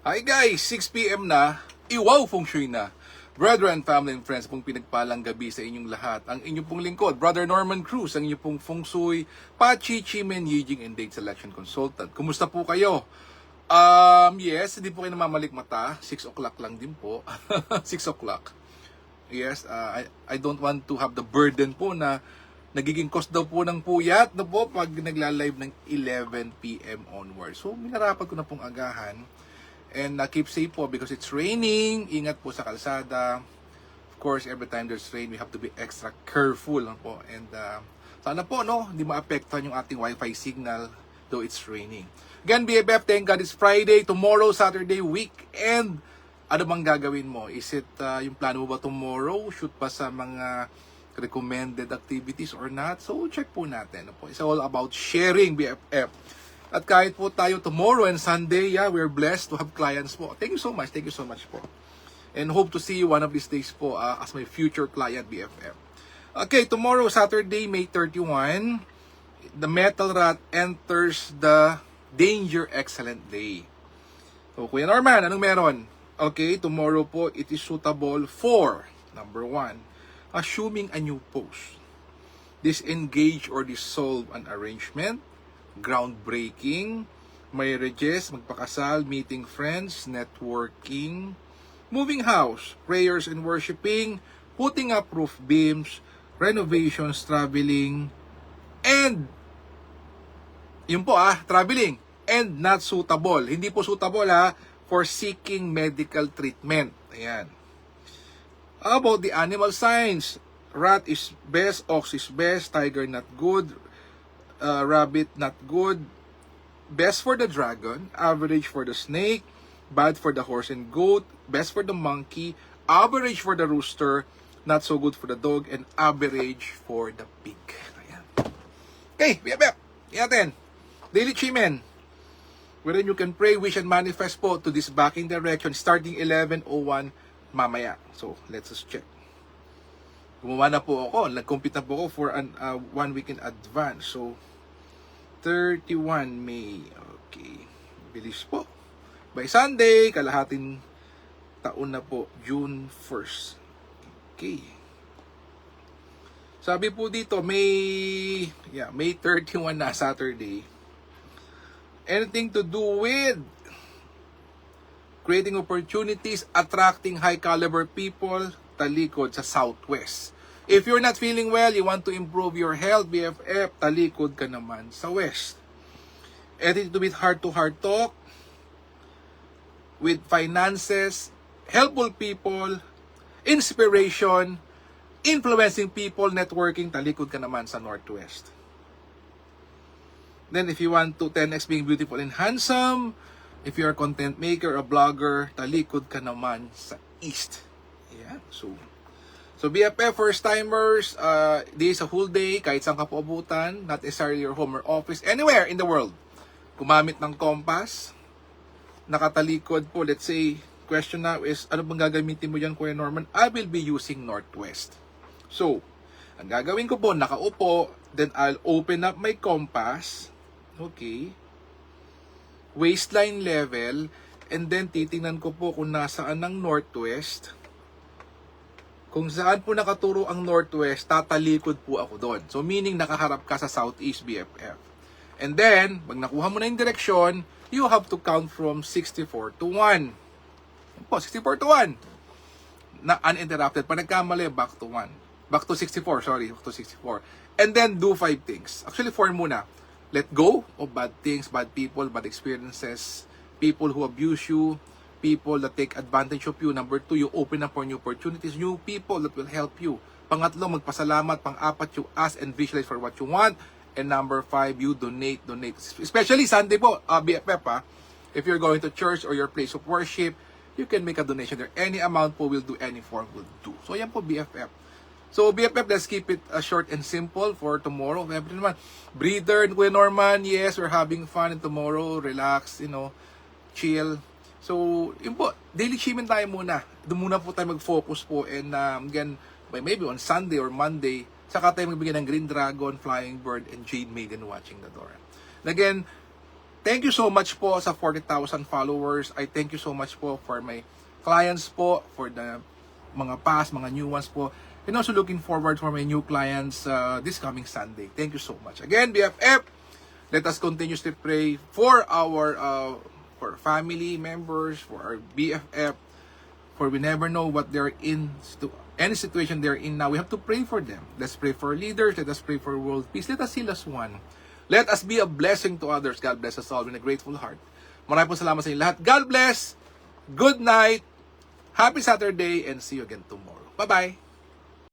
Hi guys, 6 PM na, iwaw feng shui na. Brethren, family and friends, pong pinagpalang gabi sa inyong lahat. Ang inyong pong lingkod, Brother Norman Cruz, ang inyong pong feng shui, Pachi, Chimen, Yijing, and date selection consultant. Kumusta po kayo? Yes, hindi po kayo namamalik mata. 6 o'clock lang din po. 6 o'clock. Yes, I don't want to have the burden po na nagiging cost daw po ng puyat na po pag nagla-live ng 11 PM onward. So, minarapat ko na pong agahan. And keep safe po because it's raining. Ingat po sa kalsada. Of course, every time there's rain, we have to be extra careful po. And sana po, no, hindi maapektuhan yung ating Wi-Fi signal though it's raining. Again, BFF, thank God it's Friday. Tomorrow, Saturday, weekend. Ano bang gagawin mo? Is it yung plano mo ba tomorrow? Shoot pa sa mga recommended activities or not? So, check po natin. Po. It's all about sharing, BFF. At kahit po tayo tomorrow and Sunday, we're blessed to have clients po. Thank you so much po. And hope to see you one of these days po as my future client, BFF. Okay, tomorrow, Saturday, May 31, the Metal Rat enters the Danger Excellent Day. So, Kuya Norman, anong meron? Okay, tomorrow po, it is suitable for, number 1, assuming a new post, disengage or dissolve an arrangement, groundbreaking, marriages, magpakasal, meeting friends, networking, moving house, prayers and worshiping, putting up roof beams, renovations, traveling, and yun po traveling, and not suitable. Hindi po suitable for seeking medical treatment. Ayan. How about the animal signs? Rat is best, ox is best, tiger not good, rabbit not good, best for the dragon, average for the snake, bad for the horse and goat, best for the monkey, average for the rooster, not so good for the dog, and average for the pig. Ayan. Okay, biyap. Yatin. Daily Chimen, wherein you can pray, wish, and manifest po to this backing direction starting 11:01 mamaya. So, let's just check. Gumawa na po ako. Nag-compute na po ako for 1 week in advance. So, 31 May. Okay. Bilis po. By Sunday, kalahating taon na po. June 1st. Okay. Sabi po dito, May 31 na, Saturday. Anything to do with creating opportunities, attracting high caliber people, talikod sa Southwest. If you're not feeling well, you want to improve your health, BFF, talikod ka naman sa West. Anything to do with heart-to-heart talk, with finances, helpful people, inspiration, influencing people, networking, talikod ka naman sa Northwest. Then if you want to 10x being beautiful and handsome, if you're a content maker, a blogger, talikod ka naman sa East. Ayan. So BFF, first timers, this is a whole day, kahit saan ka po abutan, not necessarily your home or office, anywhere in the world. Gumamit ng compass, nakatalikod po, let's say, question now is, ano bang gagamitin mo dyan, Kuya Norman? I will be using Northwest. So, ang gagawin ko po, nakaupo, then I'll open up my compass, okay, waistline level, and then titingnan ko po kung nasaan ang Northwest. Kung saan po nakaturo ang Northwest, tatalikod po ako doon. So meaning nakaharap ka sa Southeast, BFF. And then, pag nakuha mo na yung direksyon, you have to count from 64 to 1. Po, 64 to 1. Na uninterrupted. Pag nagkamali, back to 1. Back to 64, sorry. Back to 64. And then do 5 things. Actually, 4 muna. Let go of bad things, bad people, bad experiences, people who abuse you, people that take advantage of you. Number 2, you open up for new opportunities, new people that will help you. Pangatlo, magpasalamat. Pang-apat, you ask and visualize for what you want. And number 5, you donate. Especially Sunday po, BFF If you're going to church or your place of worship, you can make a donation there. Any amount po will do, any form will do. So yan po, BFF. So BFF, let's keep it short and simple for tomorrow. Naman, breather, Kuya Norman, yes, we're having fun and tomorrow, relax, chill. So, yun po, daily achievement tayo muna. Doon muna po tayo mag-focus po. And again, maybe on Sunday or Monday, saka tayo magbigay ng Green Dragon, Flying Bird, and Jade Maiden watching the door. And again, thank you so much po sa 40,000 followers. I thank you so much po for my clients po, for the mga past, mga new ones po. And also looking forward for my new clients this coming Sunday. Thank you so much. Again, BFF, let us continuously pray for our for family members, for our BFF, for we never know what they're in, any situation they're in now. We have to pray for them. Let's pray for leaders. Let us pray for world peace. Let us heal as one. Let us be a blessing to others. God bless us all with a grateful heart. Maraming po salamat sa inyo lahat. God bless. Good night. Happy Saturday and see you again tomorrow. Bye-bye.